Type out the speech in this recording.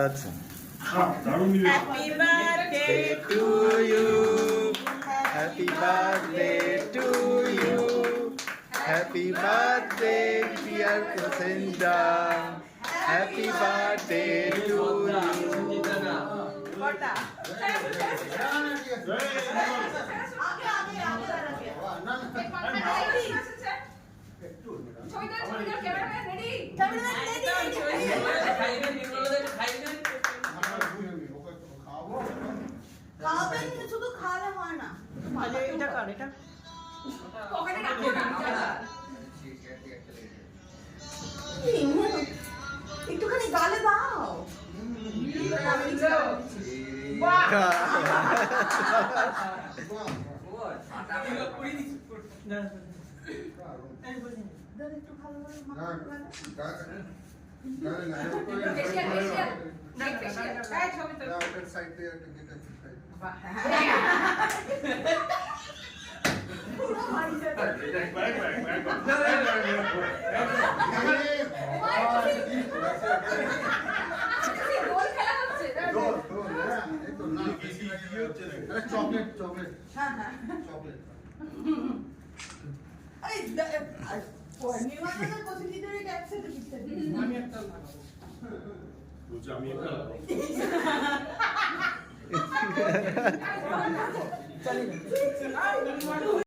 আছে। Happy birthday To you, happy birthday to you, happy birthday dear Prasenja, happy birthday to you. কটা খাবেন শুধু খাওয়ালে হয় না এটা কর এটা একটুখানি গালে দাও একটু ভালো চকলেট চকলেট চকলেট আমি একটা